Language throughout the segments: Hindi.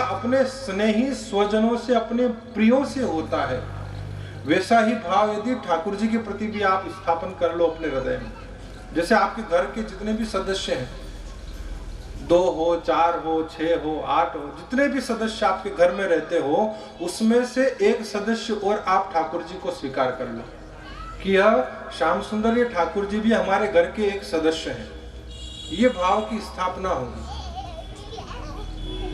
अपने स्नेही स्वजनों से, अपने प्रियों से होता है, वैसा ही भाव यदि ठाकुर जी के प्रति भी आप स्थापन कर लो अपने हृदय में। जैसे आपके घर के जितने भी सदस्य हैं, 2 हो, 4 हो, 6 हो, 8 हो, जितने भी सदस्य आपके घर में रहते हो, उसमें से एक सदस्य और आप ठाकुर जी को स्वीकार कर लो कि यह श्याम सुंदर, ये ठाकुर जी भी हमारे घर के एक सदस्य हैं। ये भाव की स्थापना होगी।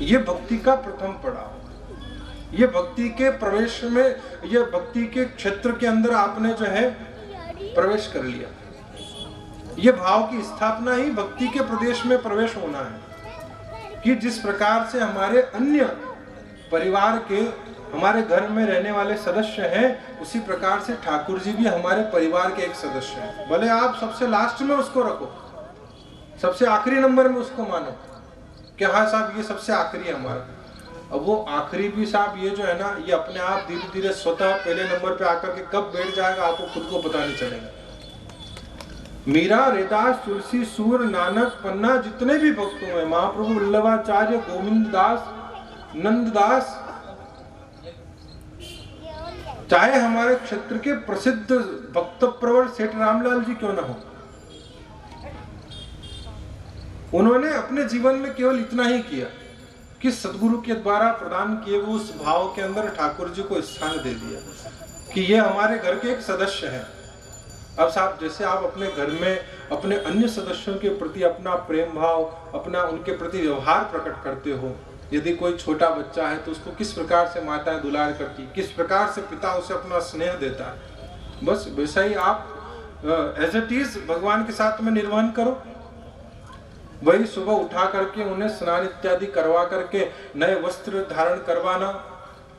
ये भक्ति का प्रथम पड़ाव। ये भक्ति के प्रवेश में, ये भक्ति के क्षेत्र के अंदर आपने जो है प्रवेश कर लिया। ये भाव की स्थापना ही भक्ति के प्रदेश में प्रवेश होना है कि जिस प्रकार से हमारे अन्य परिवार के, हमारे घर में रहने वाले सदस्य हैं, उसी प्रकार से ठाकुर जी भी हमारे परिवार के एक सदस्य हैं। भले आप सबसे लास्ट में उसको रखो, सबसे आखिरी नंबर में उसको मानो कि हाँ साहब ये सबसे आखिरी है हमारा। अब वो आखिरी भी साहब ये जो है ना, ये अपने आप धीरे धीरे स्वतः पहले नंबर पे आकर के कब बैठ जाएगा आपको खुद को पता नहीं चलेगा। मीरा, रैदास, तुलसी, सूर, नानक, पन्ना, जितने भी भक्त हुए, महाप्रभु वल्लभाचार्य, गोविंद दास, नंददास, चाहे हमारे क्षेत्र के प्रसिद्ध भक्त प्रवर सेठ रामलाल जी क्यों ना हो, उन्होंने अपने जीवन में केवल इतना ही किया कि सदगुरु के द्वारा प्रदान किए हुए उस भाव के अंदर ठाकुर जी को स्थान दे दिया कि ये हमारे घर के एक सदस्य हैं। अब साहब जैसे आप अपने घर में अपने अन्य सदस्यों के प्रति अपना प्रेम भाव, अपना उनके प्रति व्यवहार प्रकट करते हो, यदि कोई छोटा बच्चा है तो उसको किस प्रकार से माताएं दुलार करती, किस प्रकार से पिता उसे अपना स्नेह देता है, बस वैसा ही आप एज इट इज भगवान के साथ में निर्वहन करो। वही सुबह उठा करके उन्हें स्नान इत्यादि करवा करके नए वस्त्र धारण करवाना,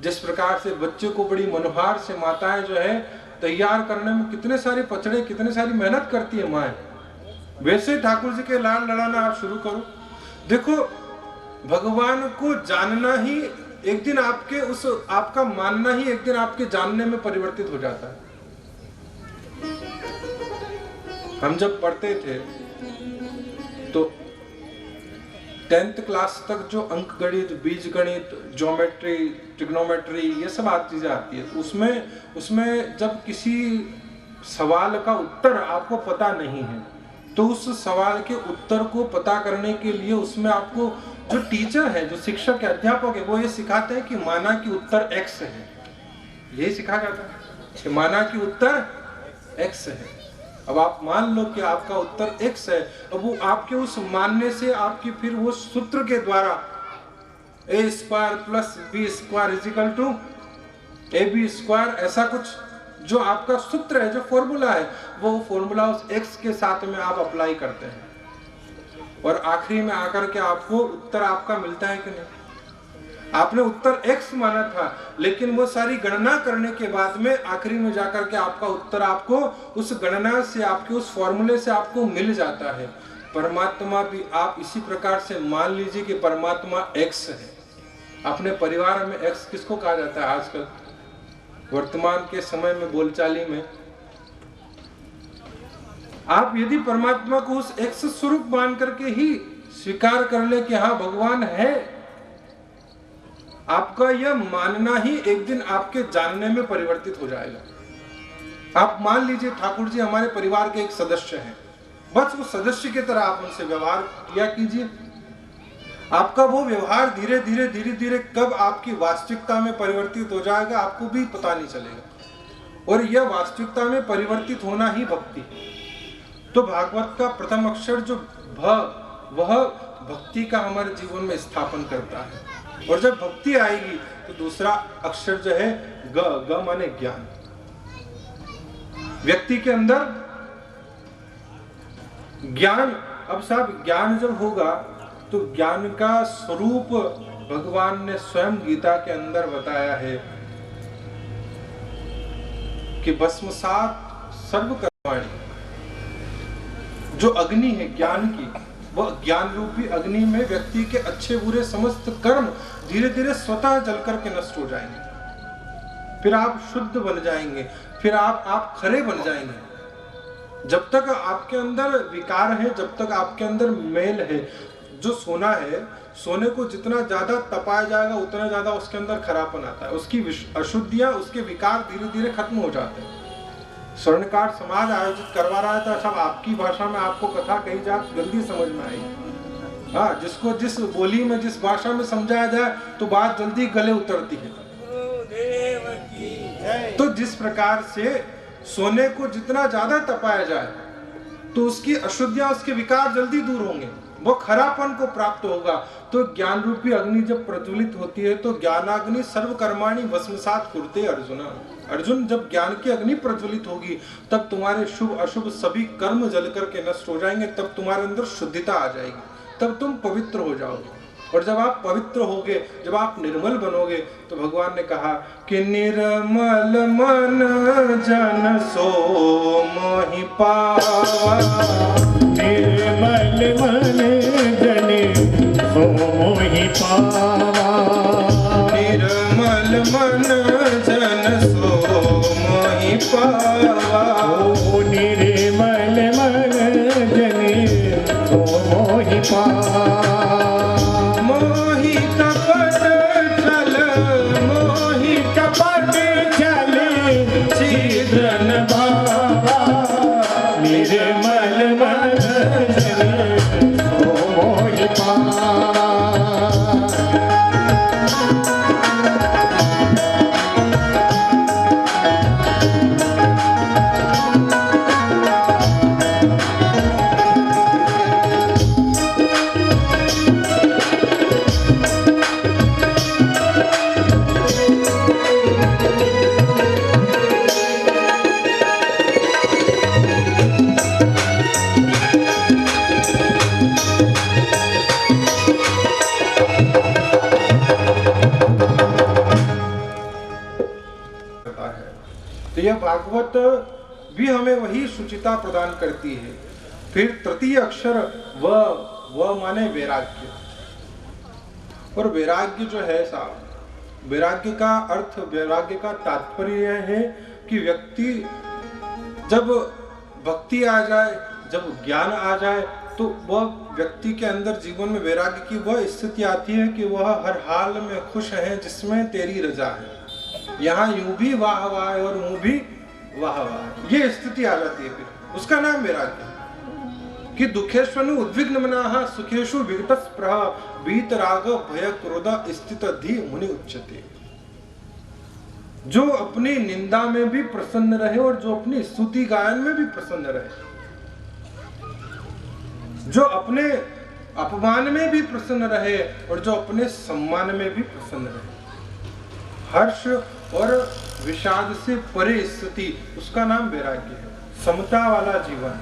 जिस प्रकार से बच्चे को बड़ी मनोहार से माताएं जो है तैयार करने में कितने सारे पचड़े, कितने सारी मेहनत करती है माएं, वैसे ठाकुर जी के लाल लड़ाना आप शुरू करो। देखो भगवान को जानना ही एक दिन आपके उस, आपका मानना ही एक दिन आपके जानने में परिवर्तित हो जाता है। हम जब पढ़ते थे तो 10th क्लास तक जो अंक गणित, बीज गणित, ज्योमेट्री, ट्रिग्नोमेट्री, ये सब चीजें आती है, तो उसमें जब किसी सवाल का उत्तर आपको पता नहीं है तो उस सवाल के उत्तर को पता करने के लिए उसमें आपको जो टीचर है, जो शिक्षक है, अध्यापक है, वो ये सिखाते हैं कि माना कि उत्तर x है। यही सिखाया जाता है कि माना कि उत्तर x है। अब आप मान लो कि आपका उत्तर x है, अब वो आपके उस मानने से आपकी फिर वो सूत्र के द्वारा a² + b² = ab², ऐसा कुछ जो आपका सूत्र है, जो फॉर्मूला है, वो फॉर्मूला उस x के साथ में आप अप्लाई करते हैं और आखिरी में आकर के आपको उत्तर आपका मिलता है कि नहीं। आपने उत्तर x माना था, लेकिन वो सारी गणना करने के बाद में आखिरी में जाकर के आपका उत्तर आपको उस गणना से, आपके उस फॉर्मूले से आपको मिल जाता है। परमात्मा भी आप इसी प्रकार से मान लीजिए कि परमात्मा x है। अपने परिवार में x किसको कहा जाता है आजकल वर्तमान के समय में बोलचाली में? आप यदि परमात्मा को उस x स्वरूप मान करके ही स्वीकार कर ले कि हाँ भगवान है, आपका यह मानना ही एक दिन आपके जानने में परिवर्तित हो जाएगा। आप मान लीजिए ठाकुर जी हमारे परिवार के एक सदस्य हैं, बस उस सदस्य की तरह आप उनसे व्यवहार किया कीजिए। आपका वो व्यवहार धीरे धीरे कब आपकी वास्तविकता में परिवर्तित हो जाएगा आपको भी पता नहीं चलेगा, और यह वास्तविकता में परिवर्तित होना ही भक्ति। तो भागवत का प्रथम अक्षर जो भ, वह भक्ति का हमारे जीवन में स्थापन करता है, और जब भक्ति आएगी तो दूसरा अक्षर जो है ग माने ज्ञान। व्यक्ति के अंदर ज्ञान, अब साहब ज्ञान जब होगा तो ज्ञान का स्वरूप भगवान ने स्वयं गीता के अंदर बताया है कि भस्मसात सर्व कर्माणि, जो अग्नि है ज्ञान की, वह ज्ञान रूपी अग्नि में व्यक्ति के अच्छे बुरे समस्त कर्म धीरे धीरे स्वतः जल करके नष्ट हो जाएंगे। फिर आप शुद्ध बन जाएंगे, फिर आप खरे बन जाएंगे। जब तक आपके अंदर विकार है, जब तक आपके अंदर मेल है, जो सोना है, सोने को जितना ज्यादा तपाया जाएगा उतना ज्यादा उसके अंदर खराबपन आता है, उसकी अशुद्धियां, उसके विकार धीरे धीरे खत्म हो जाते हैं। स्वर्णकार समाज आयोजित करवा रहा था, सब आपकी भाषा में आपको कथा कही जाए जल्दी समझ में आएगी। हाँ, जिसको जिस बोली में जिस भाषा में समझाया जाए तो बात जल्दी गले उतरती है। तो जिस प्रकार से सोने को जितना ज्यादा तपाया जाए तो उसकी अशुद्धियां, उसके विकार जल्दी दूर होंगे, वो खरापन को प्राप्त होगा। तो ज्ञान रूपी अग्नि जब प्रज्वलित होती है तो ज्ञानाग्नि सर्वकर्माणि भस्मसात् कुरुते अर्जुन। अर्जुन, जब ज्ञान की अग्नि प्रज्वलित होगी तब तुम्हारे शुभ अशुभ सभी कर्म जल करके नष्ट हो जाएंगे, तब तुम्हारे अंदर शुद्धता आ जाएगी, तब तुम पवित्र हो जाओगे। और जब आप पवित्र होगे, जब आप निर्मल बनोगे, तो भगवान ने कहा कि निर्मल मन जन सो मोहि पावा, निर्मल मन जन सो मोहि पावा, निर्मल मन जन सो मोहि पावा, ओ निर्मल मन जन सो मोहि पावा। भागवत भी हमें वही शुचिता प्रदान करती है। फिर तृतीय अक्षर व माने वैराग्य। और वैराग्य जो है साहब, वैराग्य का अर्थ, वैराग्य का तात्पर्य है कि व्यक्ति जब भक्ति आ जाए, जब ज्ञान आ जाए, तो वह व्यक्ति के अंदर जीवन में वैराग्य की वह स्थिति आती है कि वह हर हाल में खुश है जिसमें तेरी रजा है। यहाँ यूं भी वाह वाह और मुँह भी वाह वाह, ये स्थिति आ जाती है। फिर उसका नाम वैराग्य कि दुखेश्वनु उद्विग्न मनाः सुखेषु विगतस्पृहः वीतराग भय क्रोध स्थित धी मुनि उच्यते। जो अपनी निंदा में भी प्रसन्न रहे और जो अपनी स्तुति गायन में भी प्रसन्न रहे, जो अपने अपमान में भी प्रसन्न रहे और जो अपने सम्मान में भी प्रसन्न रहे, हर्ष और विषाद से परे स्थिति, उसका नाम वैराग्य है। समता वाला जीवन,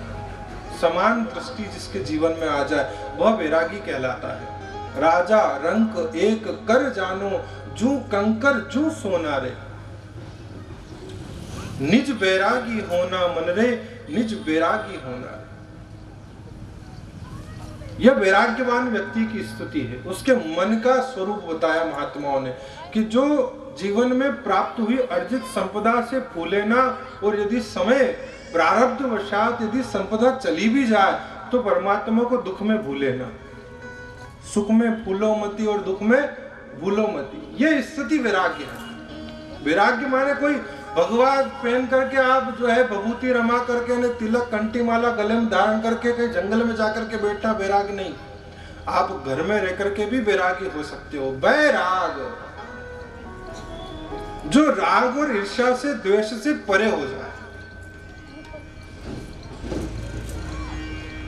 समान दृष्टि जिसके जीवन में आ जाए वह वैरागी कहलाता है। राजा रंक एक कर जानो जू कंकर जू सोना रे, निज वैरागी होना मन रे, निज वैरागी होना रे। यह वैराग्यवान व्यक्ति की स्थिति है। उसके मन का स्वरूप बताया महात्माओं ने कि जो जीवन में प्राप्त हुई अर्जित संपदा से फूले ना, और यदि समय प्रारब्ध वशात यदि संपदा चली भी जाए तो परमात्मा को दुख में भूले ना। सुख में फूलो मती और दुख में भूलो मती, यह स्थिति वैराग्य है। वैराग्य माने कोई भगवा पहन करके आप जो है भभूति रमा करके ने तिलक कंठी माला गले में धारण करके कहीं जंगल में जाकर के बैठना वैराग नहीं। आप घर में रह करके भी वैरागी हो सकते हो। वैराग जो राग और ईर्ष्या से द्वेष से परे हो जाए,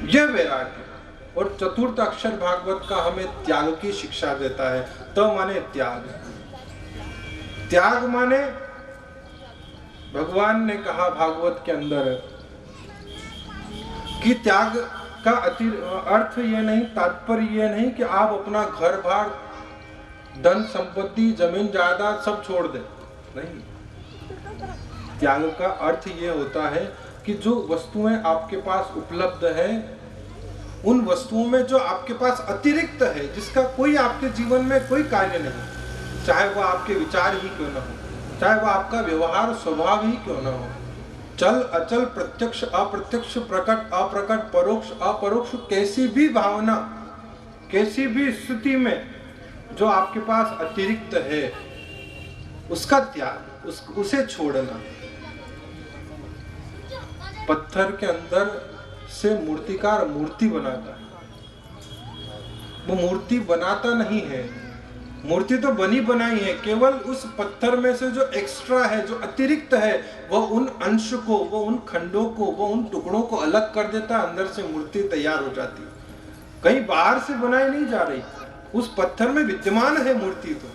यह वैराग्य। और चतुर्थ अक्षर भागवत का हमें त्याग की शिक्षा देता है। तो माने त्याग, त्याग माने भगवान ने कहा भागवत के अंदर कि त्याग का अर्थ ये नहीं, तात्पर्य ये नहीं कि आप अपना घर बार धन संपत्ति जमीन जायदाद सब छोड़ दें, नहीं। त्याग का अर्थ ये होता है कि जो वस्तुएं आपके पास उपलब्ध हैं, उन वस्तुओं में जो आपके पास अतिरिक्त है, जिसका कोई आपके जीवन में कोई कार्य नहीं, चाहे वह आपके विचार ही क्यों ना हो, चाहे वह आपका व्यवहार स्वभाव ही क्यों ना हो, चल अचल प्रत्यक्ष अप्रत्यक्ष प्रकट अप्रकट परोक्ष अपरोक्ष, कैसी भी भावना किसी भी स्थिति में जो आपके पास अतिरिक्त है उसका त्याग, उसे छोड़ना। पत्थर के अंदर से मूर्तिकार मूर्ति बनाता है, वो मूर्ति बनाता नहीं है, मूर्ति तो बनी बनाई है, केवल उस पत्थर में से जो एक्स्ट्रा है, जो अतिरिक्त है, वो उन अंश को, वो उन खंडों को, वो उन टुकड़ों को अलग कर देता है, अंदर से मूर्ति तैयार हो जाती है। कहीं बाहर से बनाई नहीं जा रही, उस पत्थर में विद्यमान है मूर्ति तो,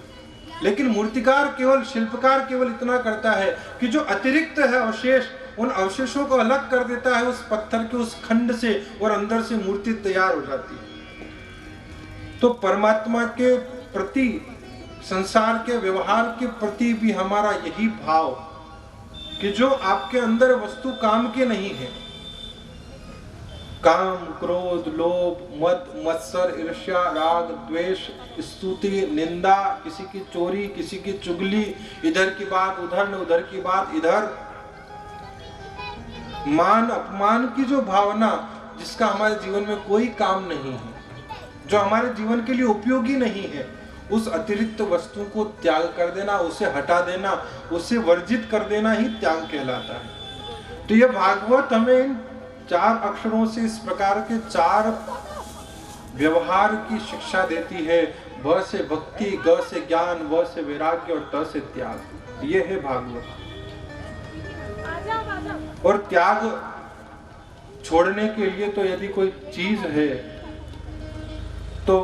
लेकिन मूर्तिकार केवल, शिल्पकार केवल इतना करता है कि जो अतिरिक्त है अवशेष, उन अवशेषों को अलग कर देता है उस पत्थर के उस खंड से, और अंदर से मूर्ति तैयार हो जाती है। तो परमात्मा के प्रति, संसार के व्यवहार के प्रति भी हमारा यही भाव कि जो आपके अंदर वस्तु काम के नहीं है, काम, क्रोध, लोभ, मद, मत्सर, ईर्ष्या, राग, द्वेष, स्तुति, निंदा, किसी की चोरी, किसी की चुगली, इधर की बात उधर न उधर की बात इधर, मान अपमान की जो भावना, जिसका हमारे जीवन में कोई काम नहीं है, जो हमारे जीवन के लिए उपयोगी नहीं है, उस अतिरिक्त वस्तु को त्याग कर देना, उसे हटा देना, उसे वर्जित कर देना ही त्याग कहलाता है। तो यह भागवत हमें इन 4 अक्षरों से इस प्रकार के 4 व्यवहार की शिक्षा देती है। भ से भक्ति, ग से ज्ञान, व से वैराग्य और त से त्याग। ये है भागवत। और त्याग छोड़ने के लिए तो यदि कोई चीज है तो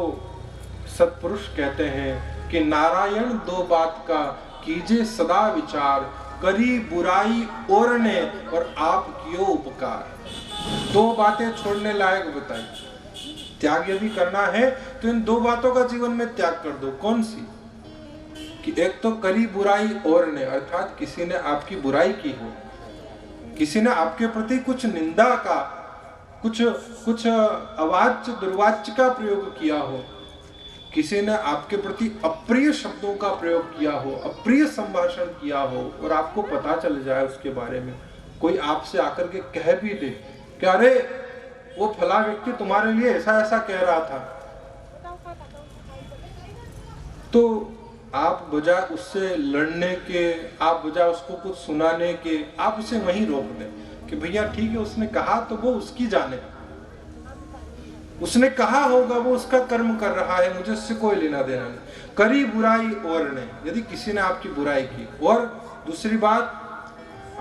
सत्पुरुष कहते हैं कि नारायण 2 बात का कीजिए सदा विचार, करी बुराई ओरने और आप कियो उपकार। 2 बातें छोड़ने लायक बताई। त्याग यदि करना है तो इन 2 बातों का जीवन में त्याग कर दो। कौन सी? कि एक तो करी बुराई ओरने, अर्थात किसी ने आपकी बुराई की हो, किसी ने आपके प्रति कुछ निंदा का, कुछ अवाच्य दुर्वाच्य का प्रयोग किया हो, किसी ने आपके प्रति अप्रिय शब्दों का प्रयोग किया हो, अप्रिय संभाषण किया हो, और आपको पता चल जाए उसके बारे में, कोई आपसे आकर के कह भी दे कि अरे वो फला व्यक्ति तुम्हारे लिए ऐसा ऐसा कह रहा था, तो आप बजाय उससे लड़ने के, आप बजाय उसको कुछ सुनाने के, आप उसे वहीं रोक दें कि भैया ठीक है, उसने कहा तो वो उसकी जाने, उसने कहा होगा, वो उसका कर्म कर रहा है, मुझे उससे कोई लेना देना नहीं। करी बुराई ओरने, यदि किसी ने आपकी बुराई की। और दूसरी बात,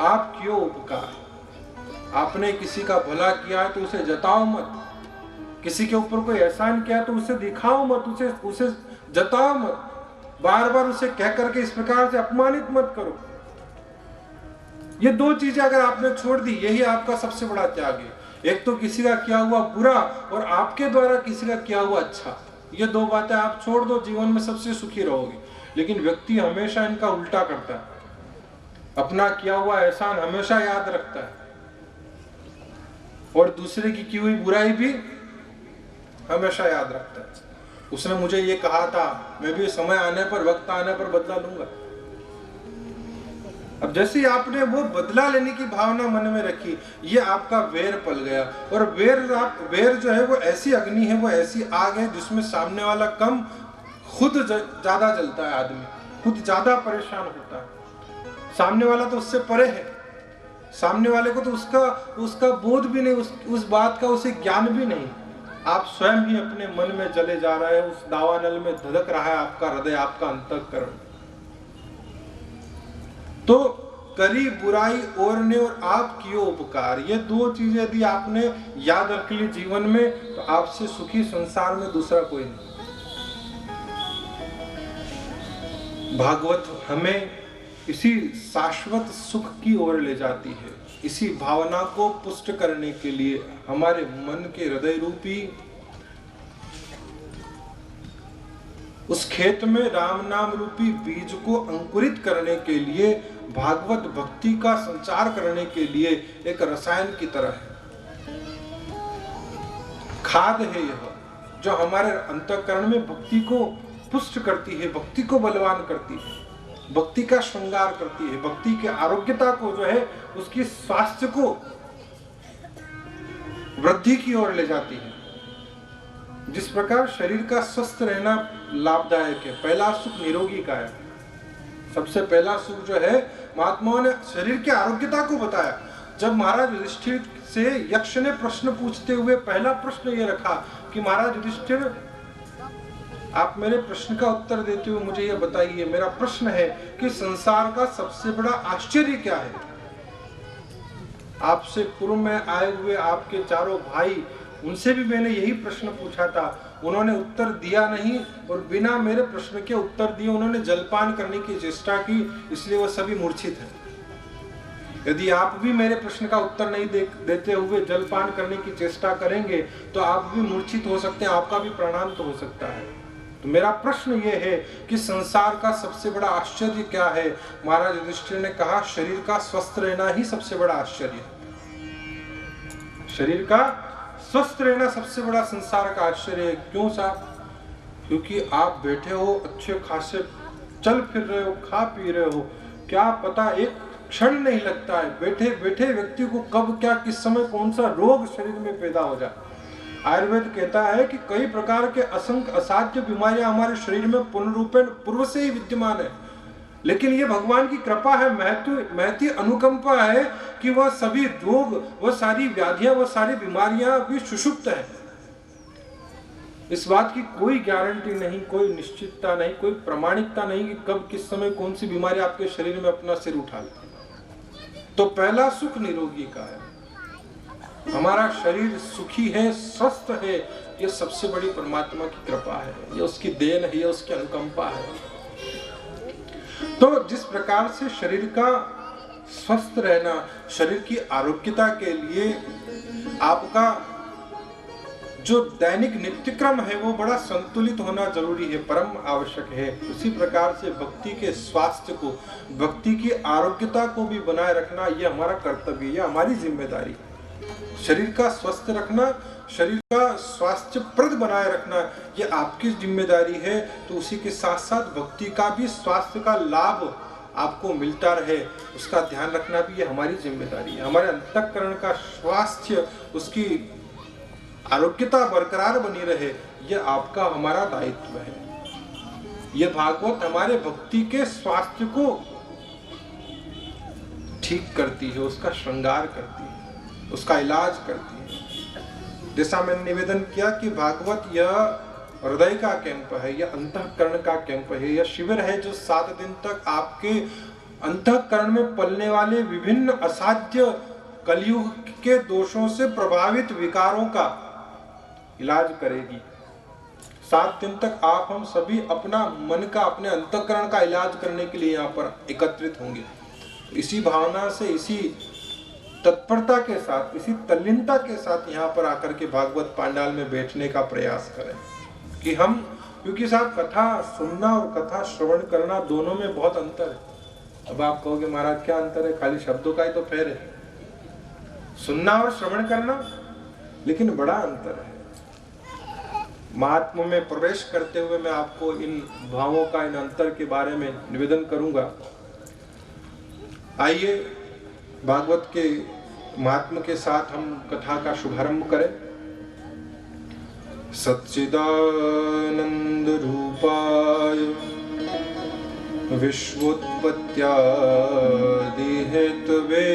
आप क्यों उपकार, आपने किसी का भला किया है तो उसे जताओ मत, किसी के ऊपर कोई एहसान किया तो उसे दिखाओ मत, उसे जताओ मत, बार बार उसे कह करके इस प्रकार से अपमानित मत करो। ये 2 चीजें अगर आपने छोड़ दी, यही आपका सबसे बड़ा त्याग है। एक तो किसी का किया हुआ बुरा, और आपके द्वारा किसी का किया हुआ अच्छा। ये 2 बातें आप छोड़ दो, जीवन में सबसे सुखी रहोगे। लेकिन व्यक्ति हमेशा इनका उल्टा करता है, अपना किया हुआ एहसान हमेशा याद रखता है, और दूसरे की हुई बुराई भी हमेशा याद रखता है। उसने मुझे ये कहा था, मैं भी समय आने पर, वक्त आने पर बदला लूंगा। अब जैसे आपने वो बदला लेने की भावना मन में रखी, ये आपका वेर पल गया। और वेर जो है वो ऐसी अग्नि है, वो ऐसी आग है जिसमें सामने वाला कम, खुद ज्यादा जलता है, आदमी खुद ज्यादा परेशान होता है। सामने वाला तो उससे परे है, सामने वाले को तो उसका बोध भी नहीं, उस बात का उसे ज्ञान भी नहीं। आप स्वयं ही अपने मन में जले जा रहे हैं, उस दावानल में धधक रहा है आपका हृदय, आपका अंतःकरण। तो करी बुराई ओरने और आप कियो उपकार, ये 2 चीजें यदि आपने याद रख ली जीवन में, तो आपसे सुखी संसार में दूसरा कोई नहीं। भागवत हमें इसी शाश्वत सुख की ओर ले जाती है। इसी भावना को पुष्ट करने के लिए हमारे मन के हृदय रूपी उस खेत में राम नाम रूपी बीज को अंकुरित करने के लिए, भागवत भक्ति का संचार करने के लिए एक रसायन की तरह है, खाद है यह, जो हमारे अंतःकरण में भक्ति को पुष्ट करती है, भक्ति को बलवान करती है, भक्ति का श्रृंगार करती है, भक्ति के आरोग्यता को जो है उसकी स्वास्थ्य को वृद्धि की ओर ले जाती है। जिस प्रकार शरीर का स्वस्थ रहना लाभदायक है, पहला सुख निरोगी का है। सबसे पहला सुख जो है, महात्माओं ने शरीर की आरोग्यता को बताया। जब महाराज युधिष्ठिर से यक्ष ने प्रश्न पूछते हुए पहला प्रश्न ये रखा कि महाराज युधिष्ठिर, आप मेरे प्रश्न का उत्तर देते हुए मुझे यह बताइए, मेरा प्रश्न है कि संसार का सबसे बड़ा आश्चर्य क्या है? आपसे पूर्व में आए हुए आपके चारों भाई, उनसे भी मैंने यही प्रश्न पूछा था, उन्होंने उत्तर दिया नहीं और बिना मेरे प्रश्न के उत्तर दिए उन्होंने जलपान करने की चेष्टा की, इसलिए वो सभी मूर्छित हैं। यदि आप भी मेरे प्रश्न का उत्तर नहीं देते हुए जलपान करने की चेष्टा करेंगे तो आप भी मूर्छित हो सकते हैं, आपका भी प्राणांत हो सकता है। तो मेरा प्रश्न ये है कि संसार का सबसे बड़ा आश्चर्य क्या है? महाराज युधिष्ठिर ने कहा, शरीर का स्वस्थ रहना ही सबसे बड़ा आश्चर्य है। शरीर का स्वस्थ रहना सबसे बड़ा संसार का आश्चर्य है। क्यों साहब? क्योंकि आप बैठे हो, अच्छे खासे चल फिर रहे हो, खा पी रहे हो, क्या पता एक क्षण नहीं लगता है बैठे बैठे व्यक्ति को कब क्या किस समय कौन सा रोग शरीर में पैदा हो जाए। आयुर्वेद कहता है कि कई प्रकार के असंख्य असाध्य बीमारियां हमारे शरीर में पूर्णरूपेण पूर्व से ही विद्यमान है, लेकिन ये भगवान की कृपा है, महती अनुकंपा है कि वह सभी रोग, वह सारी व्याधियां, वह सारी बीमारियां भी सुषुप्त है। इस बात की कोई गारंटी नहीं, कोई निश्चितता नहीं, कोई प्रमाणिकता नहीं कि कब किस समय कौन सी बीमारी आपके शरीर में अपना सिर उठा ले। तो पहला सुख निरोगी का है, हमारा शरीर सुखी है, स्वस्थ है, यह सबसे बड़ी परमात्मा की कृपा है, यह उसकी देन है, यह उसकी अनुकंपा है। तो जिस प्रकार से शरीर का स्वस्थ रहना, शरीर की आरोग्यता के लिए आपका जो दैनिक नित्यक्रम है वो बड़ा संतुलित होना जरूरी है, परम आवश्यक है। उसी प्रकार से भक्ति के स्वास्थ्य को, भक्ति की आरोग्यता को भी बनाए रखना यह हमारा कर्तव्य, यह हमारी जिम्मेदारी है। शरीर का स्वस्थ रखना, शरीर का स्वास्थ्य प्रद बनाए रखना यह आपकी जिम्मेदारी है। तो उसी के साथ साथ भक्ति का भी स्वास्थ्य का लाभ आपको मिलता रहे, उसका ध्यान रखना भी यह हमारी जिम्मेदारी है। हमारे अंतःकरण का स्वास्थ्य, उसकी आरोग्यता बरकरार बनी रहे, यह आपका हमारा दायित्व है। यह भागवत हमारे भक्ति के स्वास्थ्य को ठीक करती है, उसका श्रृंगार करती है, उसका इलाज करती है। जैसा मैंने निवेदन किया कि भागवत यह हृदय का कैंप है, यह अंतःकरण का कैंप है, यह शिविर है जो 7 दिन तक आपके अंतःकरण में पलने वाले विभिन्न असाध्य कलयुग के दोषों से प्रभावित विकारों का इलाज करेगी। 7 दिन तक आप हम सभी अपना मन का, अपने अंतःकरण का इलाज करने के लिए यहाँ पर एकत्रित होंगे। इसी भावना से, इसी तत्परता के साथ, इसी तल्लीनता के साथ यहाँ पर आकर के भागवत पांडाल में बैठने का प्रयास करें कि हम, क्योंकि साहब कथा सुनना और कथा श्रवण करना दोनों में बहुत अंतर है। अब आप कहोगे महाराज क्या अंतर है, खाली शब्दों का ही तो फेर है, सुनना और श्रवण करना, लेकिन बड़ा अंतर है। महात्मा में प्रवेश करते हुए मैं आपको इन भावों का, इन अंतर के बारे में निवेदन करूंगा। आइए भागवत के महात्मा के साथ हम कथा का शुभारंभ करें। सच्चिदानंद रूपाय विश्वोत्पत्त्यादि हेतवे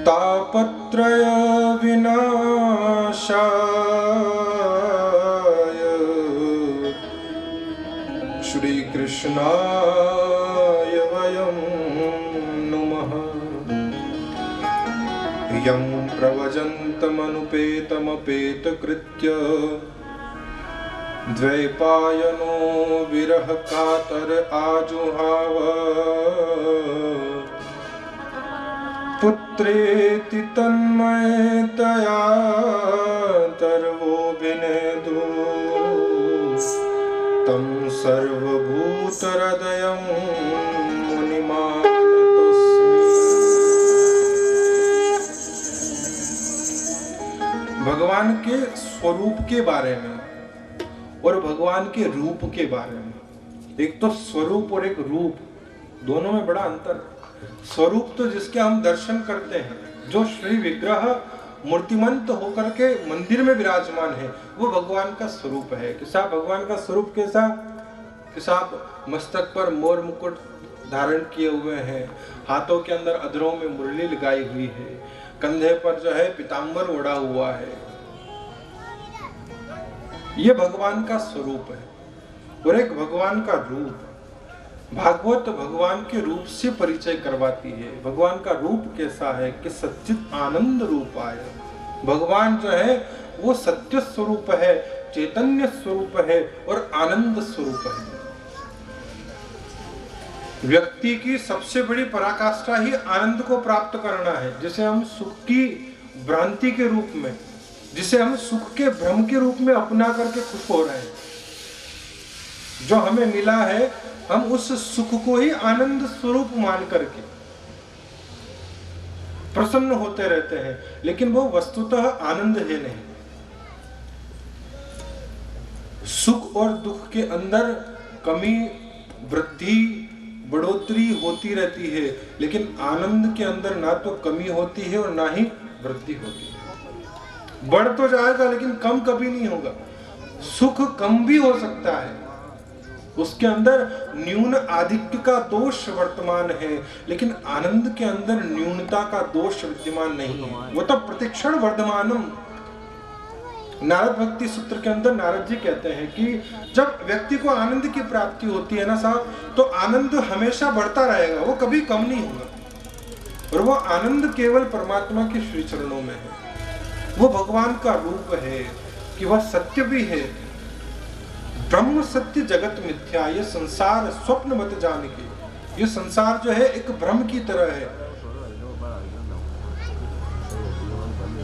तापत्रय विनाशाय श्री कृष्णाय वयं नुमः। यं प्रव्रजन्तमनुपेतमपेतकृत्य द्वैपायनो विरह कातर आजुहाव पुत्रेति तन्मयतया तर्वोऽभिनेदु तं सर्वभूतहृदयं मुनिमानतोऽस्मि। भगवान के स्वरूप के बारे में और भगवान के रूप के बारे में, एक तो स्वरूप और एक रूप, दोनों में बड़ा अंतर है। स्वरूप तो जिसके हम दर्शन करते हैं, जो श्री विग्रह मूर्तिमंत होकर के मंदिर में विराजमान है, वो भगवान का स्वरूप है। कि साहब भगवान का स्वरूप कैसा? कि साहब मस्तक पर मोर मुकुट धारण किए हुए हैं, हाथों के अंदर अधरों में मुरली लगाई हुई है, कंधे पर जो है पीतांबर ओढ़ा हुआ है। ये भगवान का स्वरूप है। और एक भगवान का रूप, भागवत भगवान के रूप से परिचय करवाती है। भगवान का रूप कैसा है? कि सच्चित आनंद रूप आए। भगवान जो है वो सत्य स्वरूप है, चैतन्य स्वरूप है और आनंद स्वरूप है। व्यक्ति की सबसे बड़ी पराकाष्ठा ही आनंद को प्राप्त करना है, जिसे हम सुख की भ्रांति के रूप में, जिसे हम सुख के भ्रम के रूप में अपना करके खुश हो रहे हैं। जो हमें मिला है, हम उस सुख को ही आनंद स्वरूप मान करके प्रसन्न होते रहते हैं, लेकिन वो वस्तुतः आनंद है नहीं। सुख और दुख के अंदर कमी, वृद्धि, बढ़ोतरी होती रहती है, लेकिन आनंद के अंदर ना तो कमी होती है और ना ही वृद्धि होती है। बढ़ तो जाएगा लेकिन कम कभी नहीं होगा। सुख कम भी हो सकता है, उसके अंदर न्यून आधिक्य का दोष वर्तमान है, लेकिन आनंद के अंदर न्यूनता का दोष विद्यमान नहीं है। वो तो प्रतिक्षण वर्धमानम। नारद भक्ति सूत्र के अंदर नारद जी कहते हैं कि जब व्यक्ति को आनंद की प्राप्ति होती है ना साहब, तो आनंद हमेशा बढ़ता रहेगा, वो कभी कम नहीं होगा। और वो आनंद केवल परमात्मा के श्री चरणों में है। वो भगवान का रूप है कि वह सत्य भी है। ब्रह्म सत्य जगत मिथ्या, ये संसार स्वप्न मत जान के। ये संसार जो है एक भ्रम की तरह है।